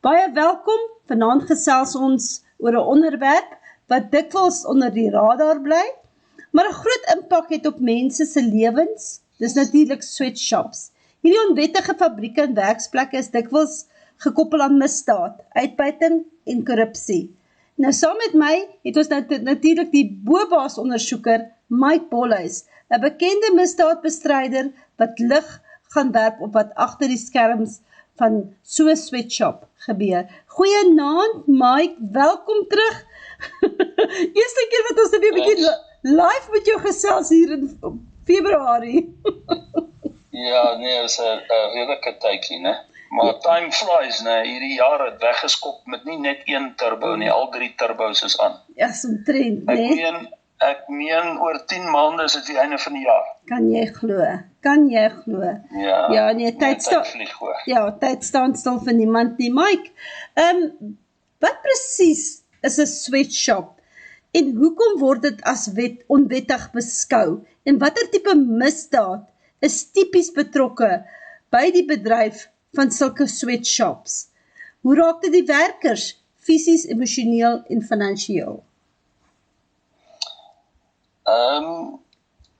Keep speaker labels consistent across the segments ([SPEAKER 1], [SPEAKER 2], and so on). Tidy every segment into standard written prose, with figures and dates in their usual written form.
[SPEAKER 1] Baie welkom, vanaand gesels ons oor 'n onderwerp wat dikwels onder die radar bly, maar 'n groot impak het op mense se lewens, dis natuurlik sweatshops. Hierdie onwettige fabrieke en werksplekke is dikwels gekoppel aan misdaad, uitbuiting en korrupsie. Nou saam met my het ons natuurlik die BOBAS ondersoeker Mike Bolhuis, 'n bekende misdaadbestryder wat lig gaan werp op wat agter die skerms van so 'n sweatshop gebeur. Goeienaand Mike, welkom terug. Eerste keer wat ons net 'n bietjie live met jou gesels hier in Februarie.
[SPEAKER 2] Ja, nee, is 'n redelike tydjie, né? Maar time flies, né? Hierdie jaar het weggeskop met nie net een turbo nie, al 3 turbos is aan.
[SPEAKER 1] Ja, so 'n trend, né?
[SPEAKER 2] Ek meen oor 10 maande is dit die einde van die jaar.
[SPEAKER 1] Kan jy glo? Ja, nee, tyd
[SPEAKER 2] vlieg hoor.
[SPEAKER 1] Ja, tyd staan stil vir niemand nie. Mike, wat presies is 'n sweatshop en hoekom word dit as onwettig beskou? En watter tipe misdaad is tipies betrokke by die bedryf van sulke sweatshops? Hoe raak dit die werkers fisies, emosioneel en finansiëel?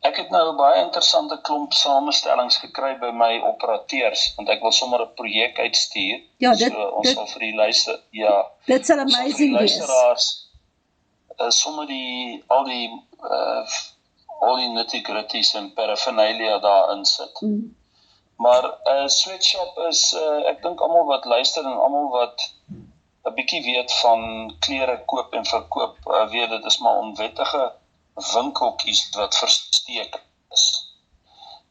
[SPEAKER 2] Ek het nou 'n baie interessante klomp samestellings gekry by my operateurs, want ek wil sommer 'n projek uitstuur.
[SPEAKER 1] Ja,
[SPEAKER 2] so ons sal vir die luister, ja.
[SPEAKER 1] Dit sal amazing wees.
[SPEAKER 2] Luisteraars, sommer al die nitty-gritties en paraphernalia daarin sit. Maar 'n sweatshop is, ek dink almal wat luister en almal wat 'n bietjie weet van klere koop en verkoop, weet dit is maar onwettige winkeltjies wat versteek is.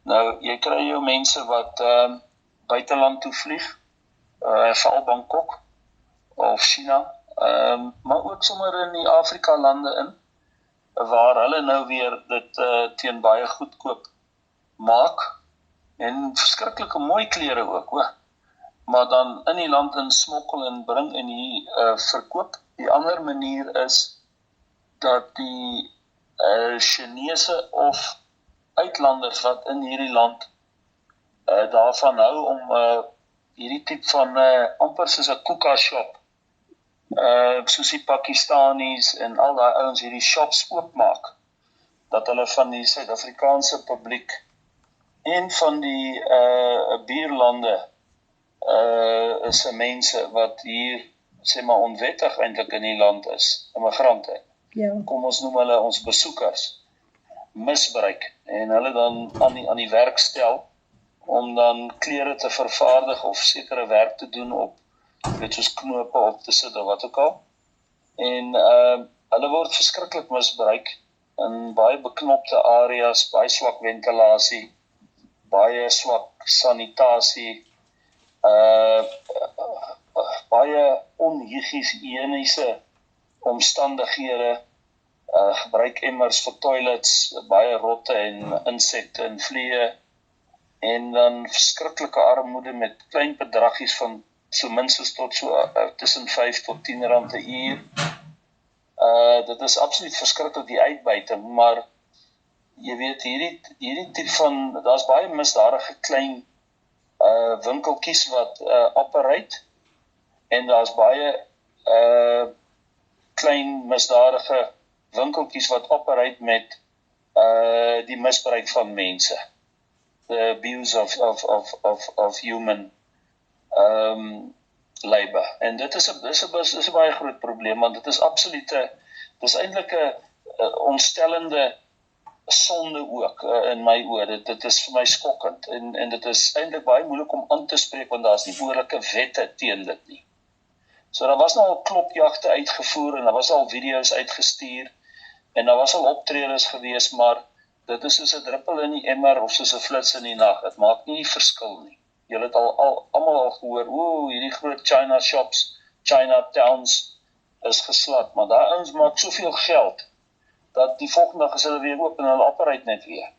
[SPEAKER 2] Nou, jy kry jou mense wat buiteland toe vlieg, veral Bangkok of China, maar ook sommer in die Afrika lande in, waar hulle nou weer dit teen baie goedkoop maak, en verskriklike mooi klere ook, hoor. Maar dan in die land in smokkel en bring en hier verkoop. Die ander manier is dat die Chinese of uitlanders wat in hierdie land daarvan hou om hierdie tipe van amper soos 'n koeka shop, soos die Pakistanis en al daai ouens hierdie shops oopmaak, dat hulle van die Suid-Afrikaanse publiek en van die buurlande is mense wat hier, sê maar onwettig eintlik in die land is, immigrante.
[SPEAKER 1] Ja.
[SPEAKER 2] Kom ons noem hulle ons besoekers, misbruik, en hulle dan aan die werk stel, om dan klere te vervaardig of sekere werk te doen op, weet soos knope op te sit of wat ook al. En hulle word verskriklik misbruik in baie beknopte areas, baie swak ventilasie, baie swak sanitasie, baie onhygiëniese omstandighede, gebruik emmers vir toilets, baie rotte en insekte en vliee, en dan verskriklike armoede met klein bedraggies van so minstens tot so tussen 5 tot 10 rand 'n uur. Dit is absoluut verskriklik die uitbuiting, maar jy weet hierdie tipe van, daar's baie misdadige klein winkeltjies wat operate, en daar's baie klein misdadige winkeltjies wat operate met die misbruik van mense, the abuse of human labor. En dit is 'n baie groot probleem, want dit is dis eintlik 'n ontstellende sonde ook in my oë. Dit is vir my skokkend, en dit is eintlik baie moeilik om aan te spreek, want daar's nie behoorlike wette teen dit nie. So daar was nou al klopjagte uitgevoer, en daar was al video's uitgestuur, en daar was al optredes gewees, maar dit is soos 'n druppel in die emmer, of soos 'n flits in die nag. Dit maak nie die verskil nie. Julle het almal al gehoor, hierdie groot China shops, China towns is geslat, maar daai ouens maak soveel geld, dat die volgende dag is hulle weer oop en hulle operate net weer.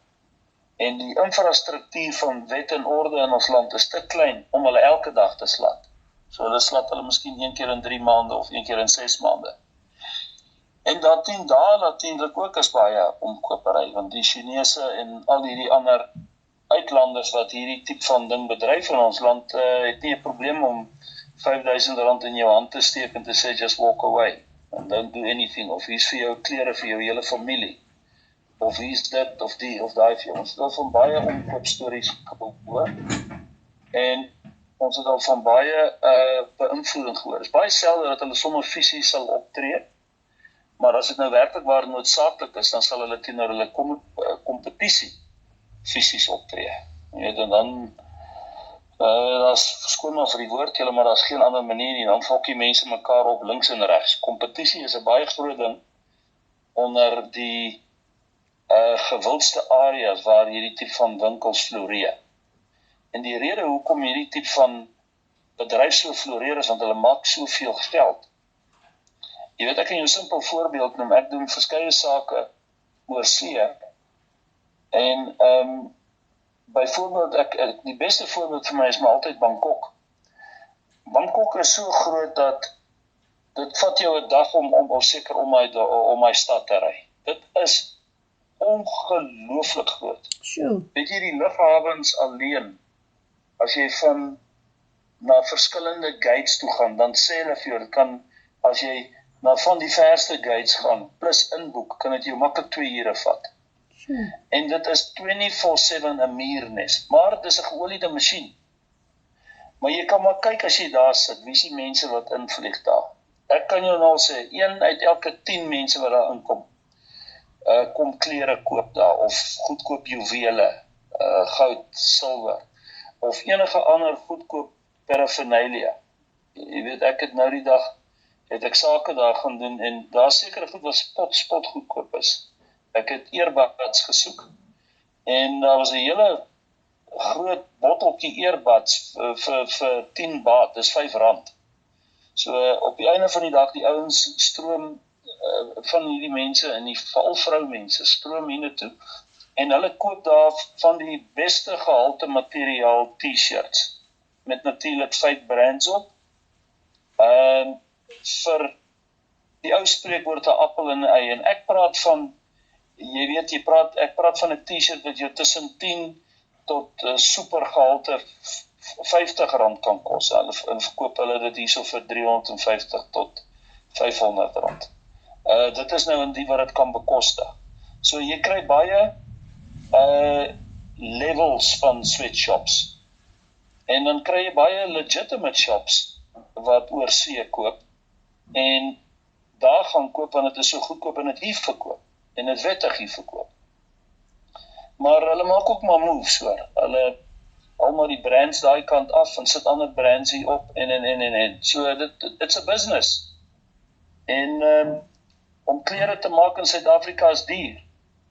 [SPEAKER 2] En die infrastruktuur van wet en orde in ons land is te klein om hulle elke dag te slat. So hulle slat hulle miskien 1 keer in 3 maande of 1 keer in 6 maande. En dat dien daar natuurlik ook is baie omkopery, want die Chinese en al hierdie ander uitlanders wat hierdie tipe van ding bedryf in ons land, het nie 'n probleem om R5,000 in jou hand te steek en te sê, just walk away, and don't do anything, of hier's vir jou klere vir jou hele familie, of hier's dit, of die, of daai vir jou. Ons het al van baie omkoopstories gehoor, en ons het al van baie beïnvloeding gehoor. Het is baie selde dat hulle sommer fisies sal optree, maar as dit nou werklik waar noodsaaklik is, dan sal hulle teenoor hulle kompetisie fisies optree. Jy weet, en dan daar's skoon maar vir die woord, maar daar's geen ander manier nie, dan fok die mense mekaar op links en regs. Kompetisie is 'n baie groot ding onder die gewildste areas waar hierdie tipe van winkels floreer. En die rede hoekom hierdie tipe van bedryf so floreer is, want hulle maak soveel geld. Jy weet, ek kan jou 'n simpel voorbeeld noem, ek doen verskeie sake oor see, en byvoorbeeld, die beste voorbeeld vir my is maar altyd Bangkok. Bangkok is so groot dat dit vat jou 'n dag om seker om my stad te ry. Dit is ongelooflik groot.
[SPEAKER 1] Sjoe.
[SPEAKER 2] Weet jy, die lughawens alleen, as jy na verskillende gates toe gaan, dan sê hulle vir jou, dit kan, as jy na van die verste gates gaan, plus inboek, kan dit jou maklik 2 ure vat. En dit is 24/7 'n muurnes, maar dit is 'n geoliede masjien. Maar jy kan maar kyk as jy daar sit, wie is die mense wat invlieg daar? Ek kan jou nou sê, 1 uit elke 10 mense wat daar inkom, kom klere koop daar, of goedkoop juwele, goud, silwer, of enige ander goedkoop paraphernalia. Jy weet, ek het nou die dag, het ek sake daar gaan doen, en daar sekere goed wat spot goedkoop is. Ek het earbuds gesoek, en daar was 'n hele groot botteltjie earbuds vir 10 baht, dis R5. So op die einde van die dag, die ouens stroom van hierdie mense, en die veral vroumense, stroom hiernatoe, en hulle koop daar van die beste gehalte materiaal T-shirts, met natuurlik 5 brands op, vir die ou spreekwoord 'n appel en 'n ei, en ek praat van, jy weet, ek praat van 'n T-shirt wat jou tussen 10 tot supergehalte R50 kan kos, en verkoop hulle dit hierso vir R350 tot R500. Dit is nou in die wat dit kan bekostig. So jy kry baie levels van sweatshops, en dan kry jy baie legitimate shops wat oor see koop, en daar gaan koop, want dit is so goedkoop, en dit hier verkoop, en dit wettig hier verkoop. Maar hulle maak ook maar moves, hoor. Hulle almal die brands daai kant af, en sit ander brands hier op, en. So, it's a business. En om klere te maak in Suid-Afrika is duur.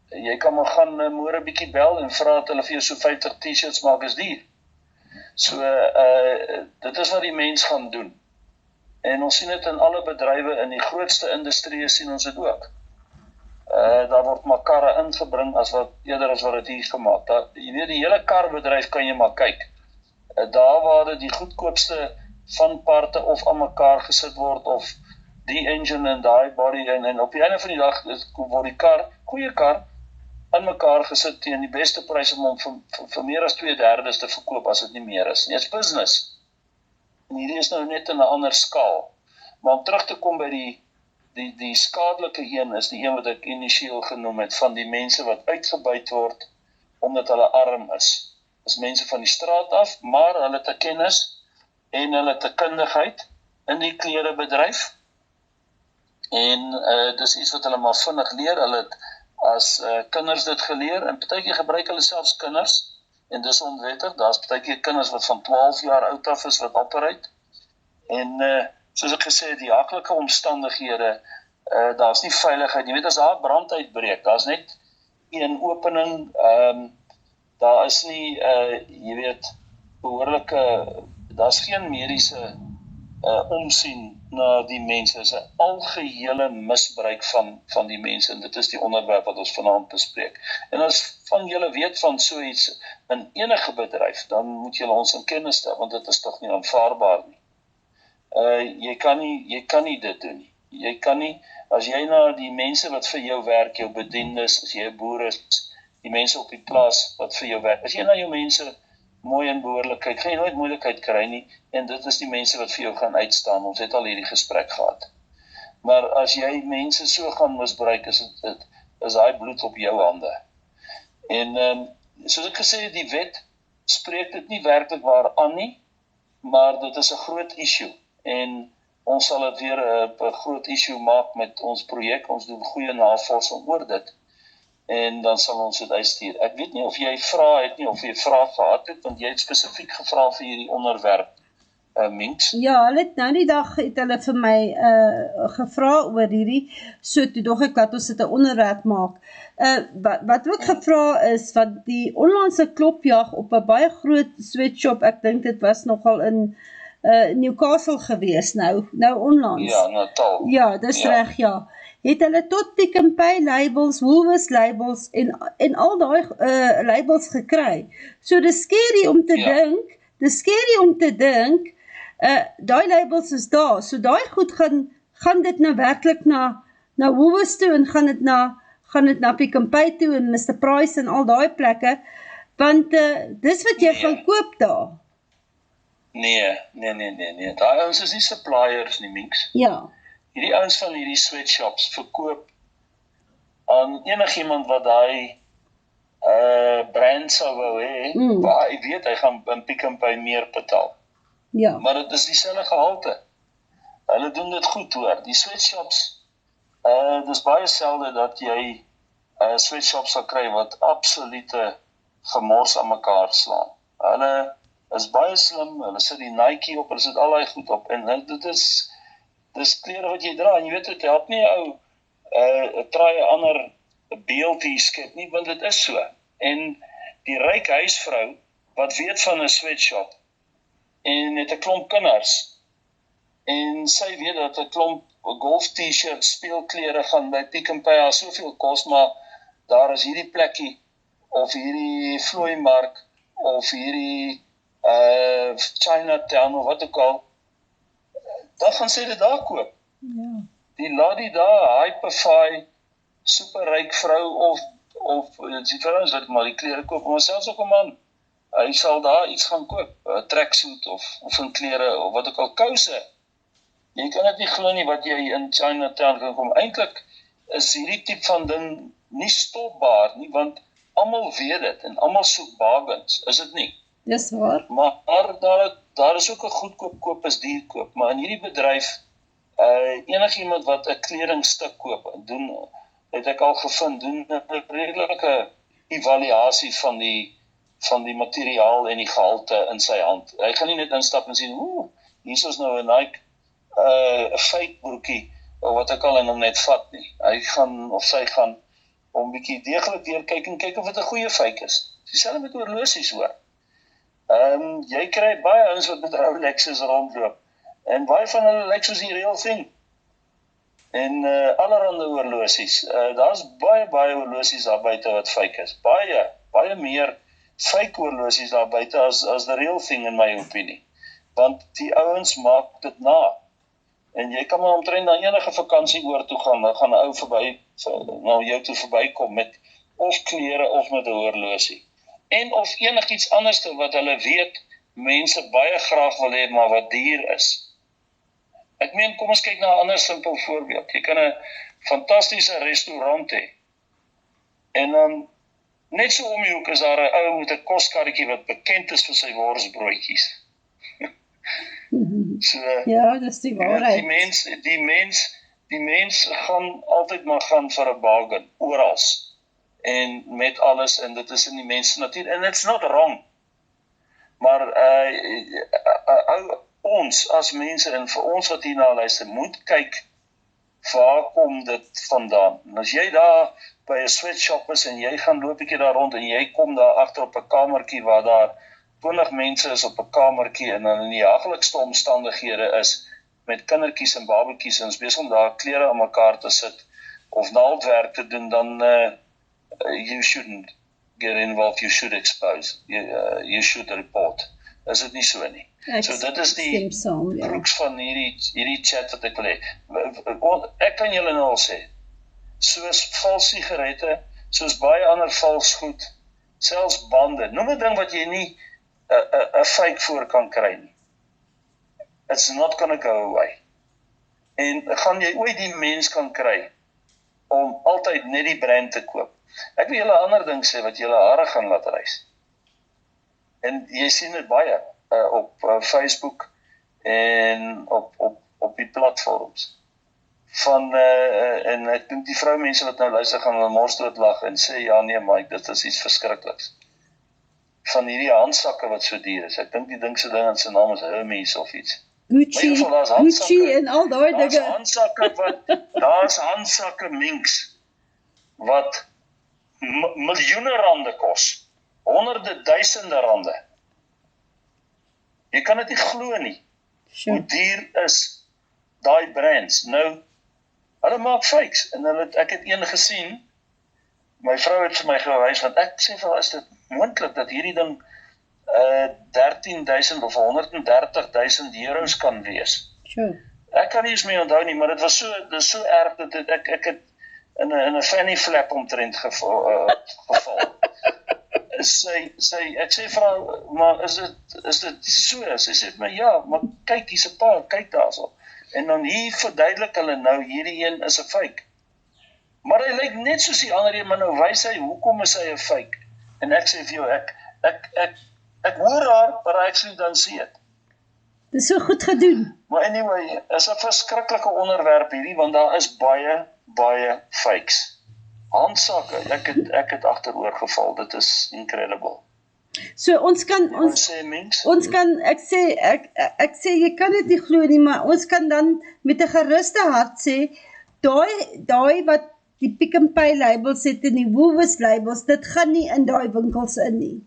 [SPEAKER 2] Jy kan maar gaan môre 'n bietjie bel en vra dat hulle vir jou so 50 T-shirts maak, is duur. So, dit is wat die mens gaan doen. En ons sien dit in alle bedrywe, in die grootste industrie sien ons dit ook. Daar word maar karre ingebring eerder as wat dit hier gemaak. Jy weet, die hele karbedryf kan jy maar kyk. Daar waar dit die goedkoopste van parte of aan mekaar gesit word, of die engine en die body, en op die einde van die dag word die goeie kar, in mekaar gesit teen die beste prys om vir meer as 2/3 te verkoop, as dit nie meer is. Dit is business. En hierdie is nou net in 'n ander skaal. Maar om terug te kom by die skadelike een, is die een wat ek initieel genoem het, van die mense wat uitgebuit word, omdat hulle arm is. Dis mense van die straat af, maar hulle het 'n kennis, en hulle het 'n kundigheid in die klerebedryf, en dis iets wat hulle maar vinnig leer. Hulle het as kinders dit geleer, en partykeer gebruik hulle selfs kinders, en dis onwettig. Daar's partykeer kinders wat van 12 jaar oud af is wat operate, en soos ek gesê het, die haklike omstandighede, daar's nie veiligheid. Jy weet, as daar brand uitbreek, daar's net een opening, daar is nie, jy weet, behoorlike, daar's geen mediese omsien na die mense. Dit is 'n algehele misbruik van die mense, en dit is die onderwerp wat ons vanaand bespreek. En as van julle weet van so iets in enige bedryf, dan moet julle ons in kennis stel, want dit is tog nie aanvaarbaar nie. Jy kan nie dit doen nie. Jy kan nie, as jy na die mense wat vir jou werk, jou bediendes, as jy 'n boer is, die mense op die plaas wat vir jou werk, as jy na jou mense mooi en behoorlikheid, gaan jy nooit moeilikheid kry nie, en dit is die mense wat vir jou gaan uitstaan. Ons het al hierdie gesprek gehad. Maar as jy mense so gaan misbruik, is daai bloed op jou hande. En soos ek gesê het, die wet spreek dit nie werklik waar aan nie, maar dit is 'n groot issue. En ons sal dit weer 'n groot issue maak met ons projek. Ons doen goeie navorsing oor dit. En dan sal ons dit uitstuur. Ek weet nie of jy vrae het nie, of jy vrae gehad het, want jy het spesifiek gevra vir hierdie onderwerp, Minks.
[SPEAKER 1] Ja, hulle het nou die dag het hulle vir my gevra oor hierdie, so toe dog ek dat ons dit 'n onderwerp maak. Wat ook gevra is, wat die onlangse klopjag op 'n baie groot sweatshop, ek dink dit was nogal in Newcastle gewees nou onlangs.
[SPEAKER 2] Ja, Natal.
[SPEAKER 1] Ja, dis reg, ja. Het hulle tot Pick n Pay labels, Woolworths labels en al daai labels gekry. So dis scary om te dink, daai labels is daar. So daai goed gaan dit nou werklik na Woolworths toe en gaan dit na Pick n Pay toe en Mr Price en al daai plekke, want dis wat jy gaan koop daar.
[SPEAKER 2] Nee. Daai ouens is nie suppliers nie, Minks.
[SPEAKER 1] Ja.
[SPEAKER 2] Hierdie ouens van hierdie sweatshops verkoop aan enigiemand wat daai brand sou wou hê, waar hy weet hy gaan in Pick n Pay meer betaal.
[SPEAKER 1] Ja.
[SPEAKER 2] Maar dit is dieselfde gehalte. Hulle doen dit goed hoor. Die sweatshops, dis baie selde dat jy sweatshops sal kry wat absolute gemors aan mekaar slaan. Hulle is baie slim, hulle sit die Nike op, hulle sit al daai goed op, en dit is klere wat jy dra, en jy weet dit help nie ou try 'n ander beeld hier skep nie, want dit is so. En die ryk huisvrou wat weet van 'n sweatshop en het 'n klomp kinders en sy weet dat 'n klomp golf t-shirts, speelklere gaan by Pick n Pay haar soveel kos, maar daar is hierdie plekkie of hierdie vlooimark of hierdie Chinatown of wat ook al, dan gaan sy dit daar koop.
[SPEAKER 1] Ja.
[SPEAKER 2] Die laat die daar hyperfy superryk vrou of die vrouens wat maar die klere koop, maar selfs ook 'n man, hy sal daar iets gaan koop, 'n tracksuit of 'n klere of wat ook al, kouse. Jy kan dit nie glo nie wat jy in Chinatown kan kom. Eintlik is hierdie tipe van ding nie stopbaar nie, want almal weet dit en almal soek bargains, is dit nie?
[SPEAKER 1] Dis waar.
[SPEAKER 2] Maar daar is ook 'n goedkoop koop is duur koop, maar in hierdie bedryf enigiemand wat 'n kledingstuk koop, het ek al gevind, doen 'n redelike evaluasie van die materiaal en die gehalte in sy hand. Hy gaan nie net instap en sien, hier is nou 'n Nike 'n fake broekie of wat ek al en hom net vat nie. Hy gaan of sy gaan om bietjie deeglik weer kyk en kyk of dit 'n goeie fake is. Dieselfde met horlosies hoor. Jy kry baie ouens wat met Rolexes rondloop en baie van hulle lyk soos die real thing. En allerhande horlosies. Daar's baie horlosies daar buite wat fake is. Baie meer fake horlosies daar buite as the real thing in my opinie. Want die ouens maak dit na. En jy kan maar omtrent na enige vakansie oor toe gaan, dan gaan 'n ou verby na jou toe verbykom met of klere of met 'n horlosie. En of enigiets anders wat hulle weet mense baie graag wil hê, maar wat duur is. Ek meen, kom ons kyk na 'n ander simpel voorbeeld. Jy kan 'n fantastiese restaurant hê. En dan net so om die hoek is daar 'n ou met 'n koskarretjie wat bekend is vir sy worsbroodjies. So,
[SPEAKER 1] ja, dis die waarheid.
[SPEAKER 2] Die mens gaan altyd maar gaan vir 'n bargain, oral. En met alles, en dit is in die mens natuur, and it's not wrong. Maar ons as mense, en vir ons wat hierna luister, moet kyk, waar kom dit vandaan? En as jy daar by 'n sweatshop is, en jy gaan loop 'n bietjie daar rond, en jy kom daar agter op 'n kamertjie, waar daar 20 mense is op 'n kamertjie, en dan in die hagelikste omstandighede is, met kindertjies en babetjies, en is besig om daar klere aan mekaar te sit, of naaldwerk te doen, dan you shouldn't get involved, you should expose, you should report. Is dit nie so nie? So dit is die crux van hierdie chat wat ek wil hê. Ek kan julle nou al sê, soos vals sigarette, soos baie ander vals goed, selfs bande, noem 'n ding wat jy nie 'n fake voor kan kry nie. It's not gonna go away. En gaan jy ooit die mens kan kry om altyd net die brand te koop? Ek wil julle 'n ander ding sê wat julle hare gaan laat rys. En jy sien dit baie op Facebook en op die platforms. En ek dink die vroumense wat nou luister gaan hulle mors dood lag en sê ja nee Mike, dit is iets verskrikliks. Van hierdie handsakke wat so duur is. Ek dink die ding se ding en sy naam is Hermes of iets.
[SPEAKER 1] Gucci en al daai dinge.
[SPEAKER 2] Daar's handsakke minks wat miljoene rande kos. Honderde duisende rande. Jy kan dit nie glo nie.
[SPEAKER 1] Sure.
[SPEAKER 2] Hoe duur is daai brands? Nou, hulle maak fakes en ek het een gesien. My vrou het vir my gewys want ek sê vir haar, is dit moontlik dat hierdie ding 13.000 of 130.000 euros kan wees?
[SPEAKER 1] Sure.
[SPEAKER 2] Ek kan nie eens meer onthou nie, maar dit was so erg dat ek het in 'n fanny flap omtrent geval. Ek sê vir haar, maar is dit so? Sy sê my ja, maar kyk hier's 'n paar, kyk daarso. En dan hier verduidelik hulle nou hierdie een is 'n fake. Maar hy lyk net soos die ander een, maar nou wys hy hoekom is hy 'n fake? En ek sê vir jou, ek hoor haar, but I actually don't see it.
[SPEAKER 1] Dis so goed gedoen.
[SPEAKER 2] Maar anyway, is 'n verskriklike onderwerp hierdie, want daar is baie fakes. Handsakke, ek het agteroor geval, dit is incredible.
[SPEAKER 1] So ons kan ek sê jy kan dit nie glo nie, maar ons kan dan met 'n geruste hart sê daai wat die Pick n Pay labels het en die Woolworths labels, dit gaan nie in daai winkels in nie.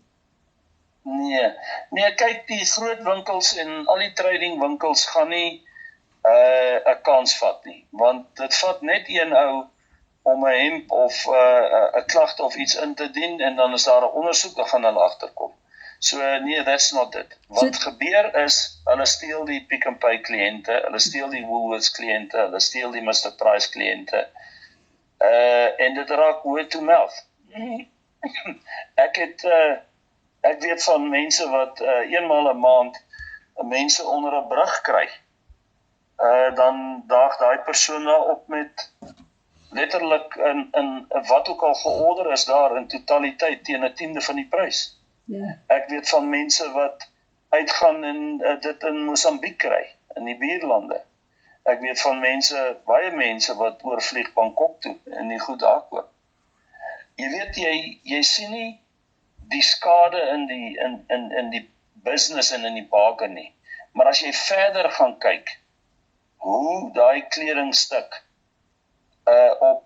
[SPEAKER 2] Nee, kyk, die groot winkels en al die trading winkels gaan nie 'n kans vat nie, want dit vat net een ou om 'n hemp of 'n klagte of iets in te dien en dan is daar 'n ondersoek, dan gaan hulle agterkom. So nee, that's not it. Wat gebeur is, hulle steel die Pick n Pay kliënte, hulle steel die Woolworths kliënte, hulle steel die Mr Price kliënte. En dit raak word to mouth. Ek weet van mense wat eenmaal 'n maand mense onder 'n brug kry. Dan daag daai persoon daar op met letterlik in wat ook al georder is daar in totaliteit teen '10 van die prys.
[SPEAKER 1] Ja.
[SPEAKER 2] Ek weet van mense wat uitgaan en dit in Mosambiek kry, in die buurlande. Ek weet van baie mense wat oorvlieg Bangkok toe en die goed daar koop. Jy weet, jy sien nie die skade in die business en in die bargain nie. Maar as jy verder gaan kyk, hoe daai kledingstuk op,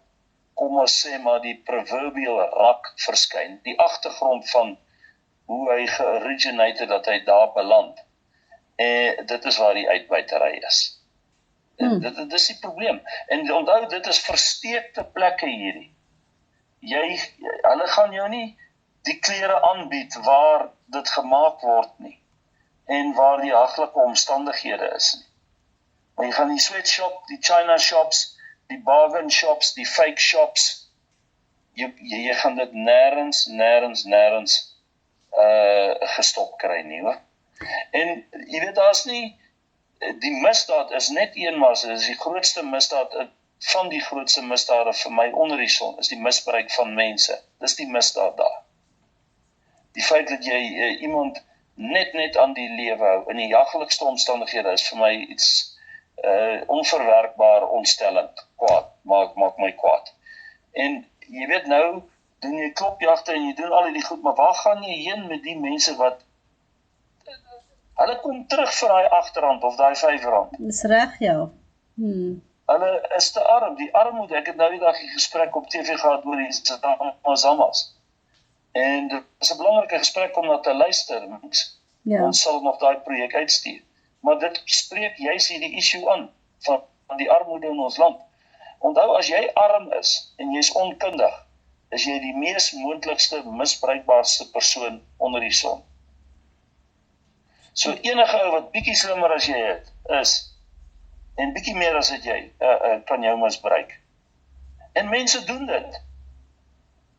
[SPEAKER 2] kom ons sê maar die proverbial rak verskyn, die agtergrond van hoe hy georiginate dat hy daar beland. Dit is waar die uitbuitery is. Dit is die probleem. En onthou, dit is versteekte plekke hierdie. Hulle gaan jou nie die klere aanbied waar dit gemaak word nie. En waar die haglike omstandighede is nie. Maar jy gaan die sweatshop, die China shops, die bargain shops, die fake shops, jy gaan dit nêrens gestop kry nie, hoor. En jy weet, daar's nie, die misdaad is net een, maar dit is die grootste misdaad, van die grootste misdade vir my onder die son, is die misbruik van mense. Dis die misdaad daar. Die feit dat jy iemand net aan die lewe hou, in die jaglikste omstandighede, is vir my iets onverwerkbaar, ontstellend, kwaad, maak my kwaad. En jy weet nou, doen jy klopjagte en jy doen al die goed, maar waar gaan jy heen met die mense wat, hulle kom terug vir daai R8 of daai R5?
[SPEAKER 1] Dis reg, ja.
[SPEAKER 2] Hulle is te arm, die armoede, ek het nou die dag die gesprek op TV gehad oor die Zamas. En dit is 'n belangrike gesprek om na te luister, mens.
[SPEAKER 1] Ja.
[SPEAKER 2] Ons sal nog daai projek uitstuur. Maar dit spreek juis hierdie issue aan, van die armoede in ons land. Onthou, as jy arm is, en jy is onkundig, is jy die mees moontlikste, misbruikbaarste persoon onder die son. So enige ou wat bietjie slimmer as jy is, en bietjie meer as jy, kan jou misbruik. En mense doen dit.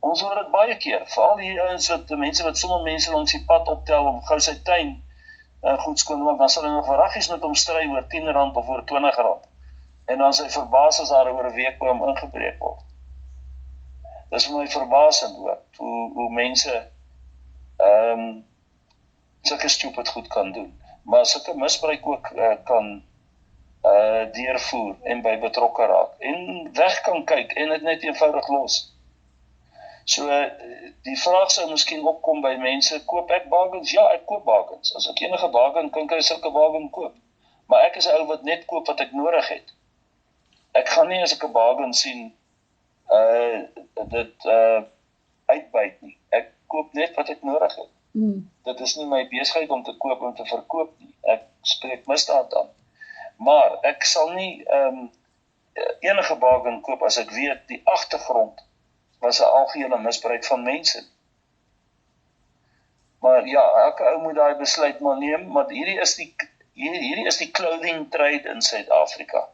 [SPEAKER 2] Ons hoor dit baie keer, veral hier ouens wat sommige mense langs die pad optel om gou sy tuin goed skoon te maak, dan sal hy nog raggies met hom stry oor R10 of oor R20. En dan sy verbaas as daar oor 'n week by hom ingebreek word. Dis vir my verbaasend hoor, hoe mense sulke stupid goed kan doen. Maar sulke misbruik ook kan deurvoer en by betrokke raak. En weg kan kyk en dit net eenvoudig los. So, die vraag sou miskien opkom by mense, koop ek bargains? Ja, ek koop bargains. As ek enige bargain kan ek sulke bargain koop. Maar ek is 'n ou wat net koop wat ek nodig het. Ek gaan nie as ek 'n bargain sien, dit uitbuit nie. Ek koop net wat ek nodig het. Dit is nie my besigheid om te koop om te verkoop nie. Ek spreek misdaad aan. Maar ek sal nie enige bargain koop as ek weet die agtergrond was 'n algehele misbruik van mense. Maar ja, elke ou moet daai besluit maar neem, maar hierdie is die clothing trade in Suid-Afrika.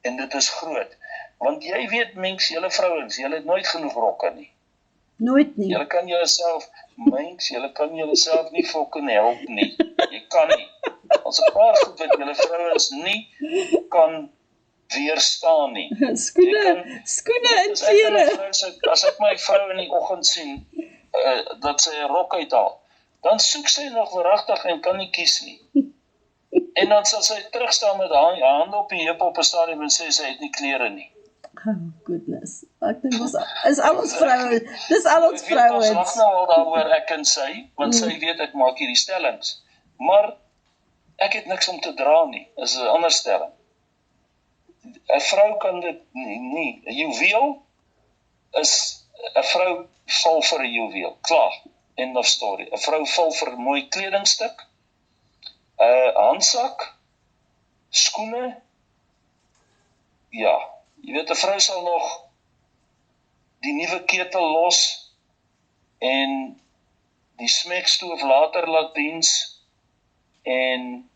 [SPEAKER 2] En dit is groot. Want jy weet mens, julle vrouens, julle het nooit genoeg rokke nie.
[SPEAKER 1] Nooit nie.
[SPEAKER 2] Julle kan julleself nie fucking help nie. Jy kan nie. Ons 'n paar goed wat julle vrouens nie kan weerstaan nie.
[SPEAKER 1] Skoene en klere.
[SPEAKER 2] As ek my vrou in die oggend sien, dat sy 'n rok uithaal, dan soek sy nog verragtig en kan nie kies nie. En dan sal sy terugstaan met haar hande op die heup op 'n stadium en sê sy het nie klere nie.
[SPEAKER 1] Oh goodness. Ek dink ons is al ons vroue. Dis al ons vrouens.
[SPEAKER 2] Ons lag nou al daaroor ek en sy, want sy weet ek maak hierdie stellings. Maar ek het niks om te dra nie. Is 'n ander stelling. 'n Vrou kan dit nie. 'n Juweel is 'n vrou val vir 'n juweel. Klaar. End of story. 'n Vrou val vir 'n mooi kledingstuk. 'n Handsak, skoene. Ja, jy weet 'n vrou sal nog die nuwe ketel los en die smekstoof later laat diens en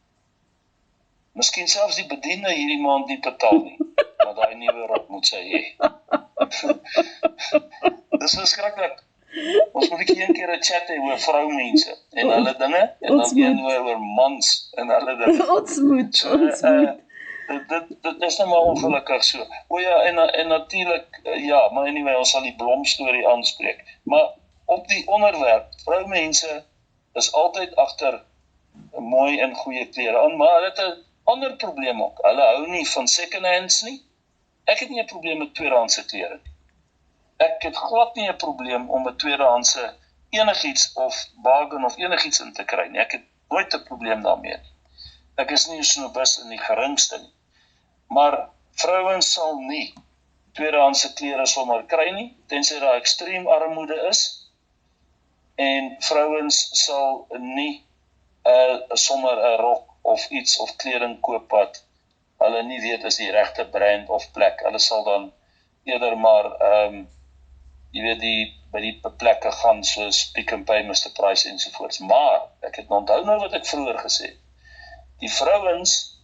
[SPEAKER 2] miskien selfs die bediende hierdie maand nie betaal nie, maar daai nuwe rok moet sy hê. Dis verskriklik. Ons moet een keer 'n chat hê oor vroumense en hulle dinge, en dan een oor mans en hulle dinge.
[SPEAKER 1] Ons moet.
[SPEAKER 2] Dit is nou maar ongelukkig so. O ja, en natuurlik, ja, maar anyway, ons sal die blom storie aanspreek. Maar op die onderwerp, vroumense is altyd agter mooi en goeie klere aan, maar hulle het 'n ander probleem ook. Hulle hou nie van second hands nie. Ek het nie 'n probleem met tweedehandse klere nie. Ek het glad nie 'n probleem om 'n tweedehandse enigiets of bargain of enigiets in te kry nie. Ek het nooit 'n probleem daarmee nie. Ek is nie 'n snobus in die geringste nie. Maar vrouens sal nie tweedehandse klere sommer kry nie, tensy daar ekstreem armoede is. En vrouens sal nie sommer 'n rok of iets of kleding koop wat hulle nie weet is die regte brand of plek. Hulle sal dan eerder maar jy weet by die plekke gaan soos Pick n Pay, Mr Price ensovoorts. Maar ek het onthou nou wat ek vroeër gesê het. Die vrouens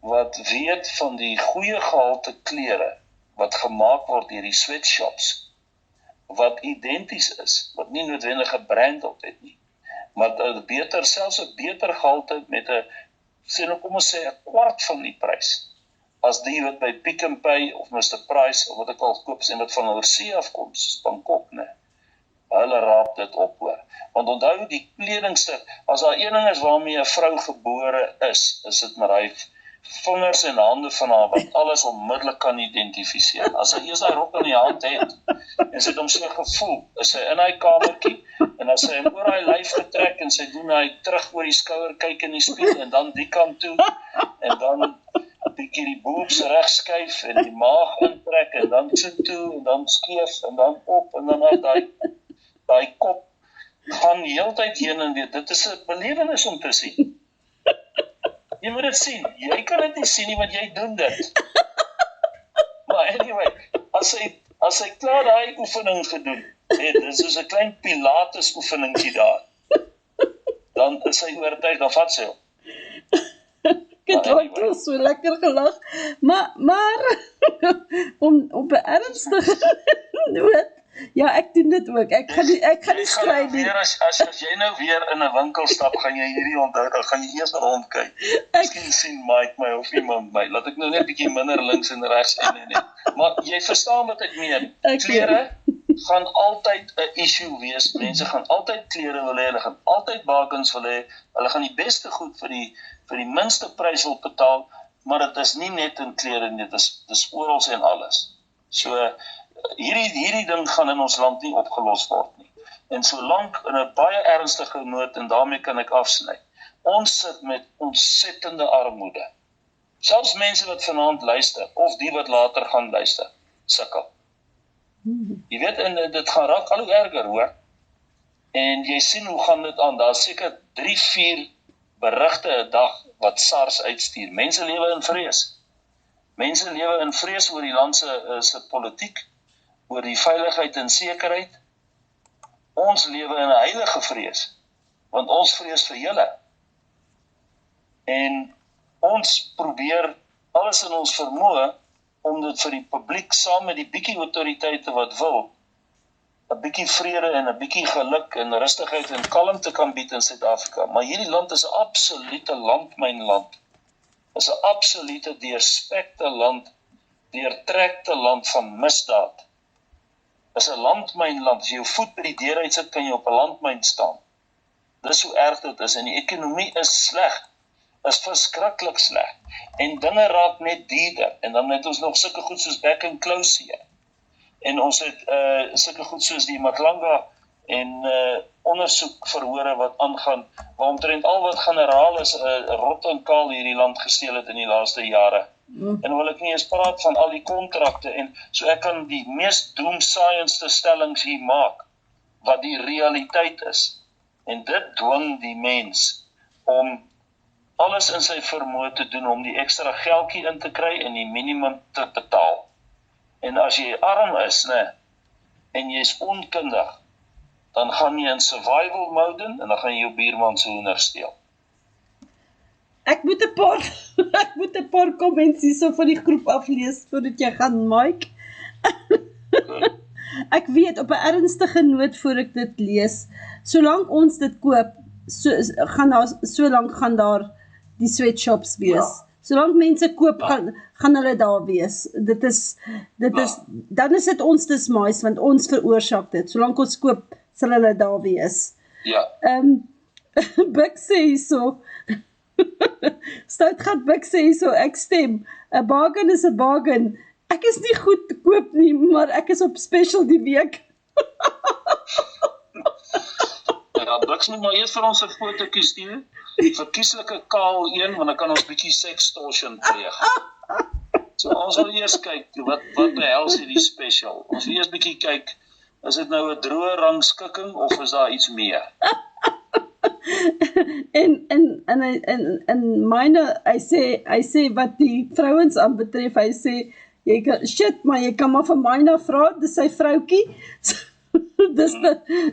[SPEAKER 2] wat weet van die goeie gehalte klere wat gemaak word deur die sweatshops, wat identies is, wat nie noodwendig 'n brand op het nie, maar selfs 'n beter gehalte met 'n kwart van die prys as die wat by Pick n Pay of Mr Price of wat ek al koop en wat van oorsee afkom, Bangkok, né? Hulle raap dit op hoor. Want onthou die kledingstuk, as daar een ding is waarmee 'n vrou gebore is dit met hy vingers en hande van haar wat alles onmiddellik kan identifiseer. As sy eers daai rok in die hand het en sy het hom so gevoel, is sy in hy kamertjie en as sy hom oor hy lyf getrek en sy doen hy terug oor die skouer kyk in die spieël en dan die kant toe en dan 'n bietjie die boobs reg skuif en die maag intrek en dan so toe en dan skeef en dan op en dan uit daai kop gaan heeltyd heen en weer. Dit is 'n belewenis om te sien. Jy moet dit sien. Jy kan dit nie sien nie, want jy doen dit. Maar anyway, as sy klaar daai oefening gedoen het, dit is soos 'n klein pilates oefeningkie daar, dan is sy oortuig, dan vat sy hom.
[SPEAKER 1] Ek het so lekker gelag, maar om 'n ernstige noot, Ja, ek doen dit ook. Ek gaan nie stry nie.
[SPEAKER 2] As jy nou weer in 'n winkel stap, gaan jy hierdie onthou, dan gaan jy eers rondkyk. Miskien sien Mike my of iemand my. Laat ek nou net 'n bietjie minder links en regs en. Maar jy verstaan wat ek meen. Klere gaan altyd 'n issue wees. Mense gaan altyd klere wil hê, hulle gaan altyd bakens wil hê. Hulle gaan die beste goed vir die minste prys wil betaal, maar dit is nie net in klere nie, dis oral en alles. So hierdie ding gaan in ons land nie opgelos word nie. En solank in 'n baie ernstige nood, en daarmee kan ek afsny, ons sit met ontsettende armoede. Selfs mense wat vanaand luister, of die wat later gaan luister, sukkel. Jy weet, en dit gaan raak al hoe erger, hoor. En jy sien hoe gaan dit aan, daar is seker 3-4 berigte 'n dag wat SARS uitstuur. Mense lewe in vrees. Mense lewe in vrees oor die land se politiek, oor die veiligheid en sekerheid. Ons lewe in 'n heilige vrees, want ons vrees vir julle. En ons probeer alles in ons vermoë om dit vir die publiek saam met die bietjie autoriteite wat wil, 'n bietjie vrede en 'n bietjie geluk en rustigheid en kalmte kan bied in Suid-Afrika. Maar hierdie land is 'n absolute landmynland. Is 'n absolute deurspekte land, deurtrekte land van misdaad. Is 'n landmynland. As jy jou voet by die deur uitsit, kan jy op 'n landmyn staan. Dis hoe erg dit is. En die ekonomie is sleg. Is verskriklik sleg. En dinge raak net duurder. En dan het ons nog sulke goed soos back and close hier. En ons het sulke goed soos die Matlanga en ondersoek verhore wat aangaan, waar omtrent al wat generaal is, rot en kaal hierdie land gesteel het in die laaste jare. En wil ek nie eens praat van al die kontrakte, en so ek kan die mees doomsaaiendste stellings hier maak, wat die realiteit is. En dit dwing die mens om alles in sy vermoë te doen om die ekstra geldjie in te kry en die minimum te betaal. En as jy arm is, en jy is onkundig, dan gaan jy in survival mode en dan gaan jy jou buurman se hoender steel.
[SPEAKER 1] Ek moet 'n paar comments hierso van die groep aflees voordat jy gaan, Mike. Ek weet op 'n ernstige noot voor ek dit lees, solank ons dit koop, solank gaan daar die sweatshops wees. Ja. Solank mense koop, gaan hulle daar wees. Dit is, dan is dit ons dis mais, want ons veroorsaak dit. Solank ons koop, sal hulle daar wees.
[SPEAKER 2] Ja.
[SPEAKER 1] Buk sê hierso, Stoutgat Buk sê hierso, ek stem, 'n bargain is 'n bargain. Ek is nie goed te koop nie, maar ek is op special die week.
[SPEAKER 2] Ja, Buk moet maar eers vir ons 'n fotootjie stuur. Verkieslike kaal een, want dan kan ons bietjie sextortion pleeg. So ons wil eers kyk, wat behels hierdie special? Ons wil eers bietjie kyk, is dit nou 'n droë rangskikking, of is daar iets meer?
[SPEAKER 1] En myne, hy sê wat die vrouens aanbetref, hy sê, maar jy kan maar vir myne vra, dis sy vroutjie. Dis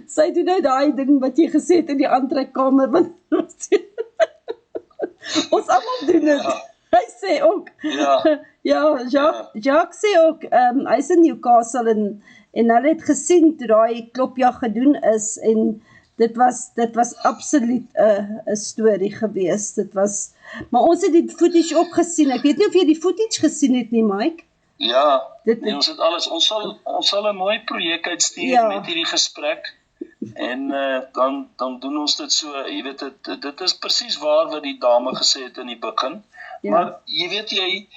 [SPEAKER 1] sy doen nou daai ding wat jy gesê het in die aantrekkamer, want ons almal doen dit. Ja. Hy sê ook, Jacques sê ook, hy is in Newcastle en hulle het gesien toe daai klopjag gedoen is, en dit was absoluut 'n storie gewees. Maar ons het die footage ook gesien. Ek weet nie of jy die footage gesien het nie, Mike.
[SPEAKER 2] Ja, ons het alles. Ons sal 'n mooi projek uitstuur met hierdie gesprek. En dan doen ons dit so, jy weet, dit is presies waar wat die dame gesê het in die begin. Ja. Maar jy weet jy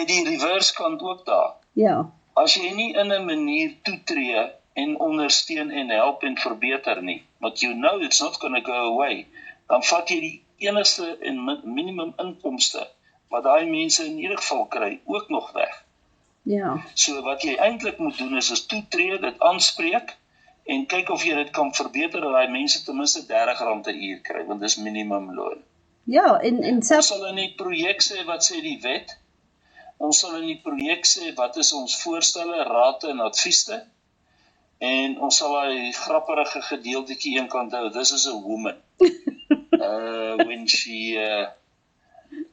[SPEAKER 2] die reverse kant ook daar.
[SPEAKER 1] Ja.
[SPEAKER 2] As jy nie in 'n manier toetree en ondersteun en help en verbeter nie, but you know it's not going to go away, dan vat jy die enigste en minimum inkomste wat daai mense in ieder geval kry, ook nog weg.
[SPEAKER 1] Ja.
[SPEAKER 2] So wat jy eintlik moet doen is toetree, dit aanspreek, en kyk of jy dit kan verbeter, dat daai mense ten minste R30 'n uur kry, want dis minimumloon.
[SPEAKER 1] Ja, en self...
[SPEAKER 2] Ons sal in die projek sê, wat sê die wet, ons sal in die projek sê, wat is ons voorstelle, rate en advieste, en ons sal daai grappige gedeeltetjie eenkant hou, this is a woman, when she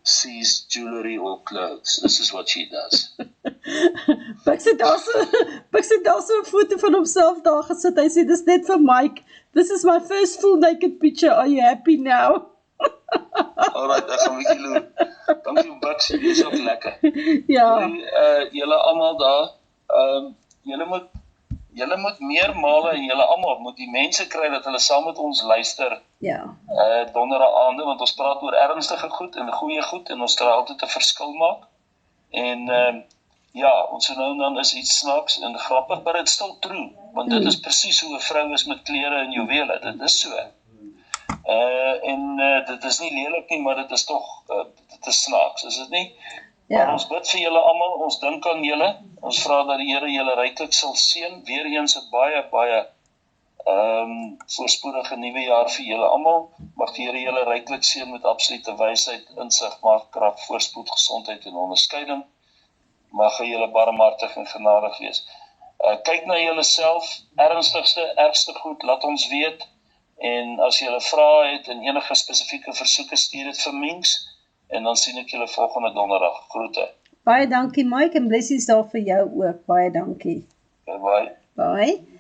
[SPEAKER 2] sees jewelry or clothes. This is what she does.
[SPEAKER 1] Ek sit daar so 'n foto van homself daar gesit. Hy sê, dis net vir Mike. This is my first full naked picture. Are you happy now?
[SPEAKER 2] Alright, ek gaan 'n bietjie loer. Dankie Bux, jy is ook lekker.
[SPEAKER 1] Ja.
[SPEAKER 2] Julle almal daar, julle moet meer male en julle almal moet die mense kry dat hulle saam met ons luister.
[SPEAKER 1] Ja.
[SPEAKER 2] Donderdag aande, want ons praat oor ernstige goed en goeie goed en ons kan altyd 'n verskil maak. En ons nou en dan is iets snaaks en grappig, but it's still true, want dit is presies hoe 'n vrou is met klere en juwele, dit is so. Dit is nie lelik nie, maar dit is tog, dit is snaaks, is dit nie?
[SPEAKER 1] Ja.
[SPEAKER 2] Maar ons bid vir julle almal, ons dink aan julle, ons vra dat die Here julle ryklik sal seën, weer eens 'n baie voorspoedige nuwe jaar vir julle almal, mag die Here julle ryklik seën met absolute wysheid, insig, krag, voorspoed, gesondheid en onderskeiding, mag hy julle barmhartig en genadig wees. Kyk na julleself, ergste goed, laat ons weet, en as julle vrae het en enige spesifieke versoeke, stuur dit vir Minks, en dan sien ek julle volgende donderdag. Groete.
[SPEAKER 1] Baie dankie Mike en blessings daar vir jou ook. Baie dankie.
[SPEAKER 2] Bye.
[SPEAKER 1] Bye.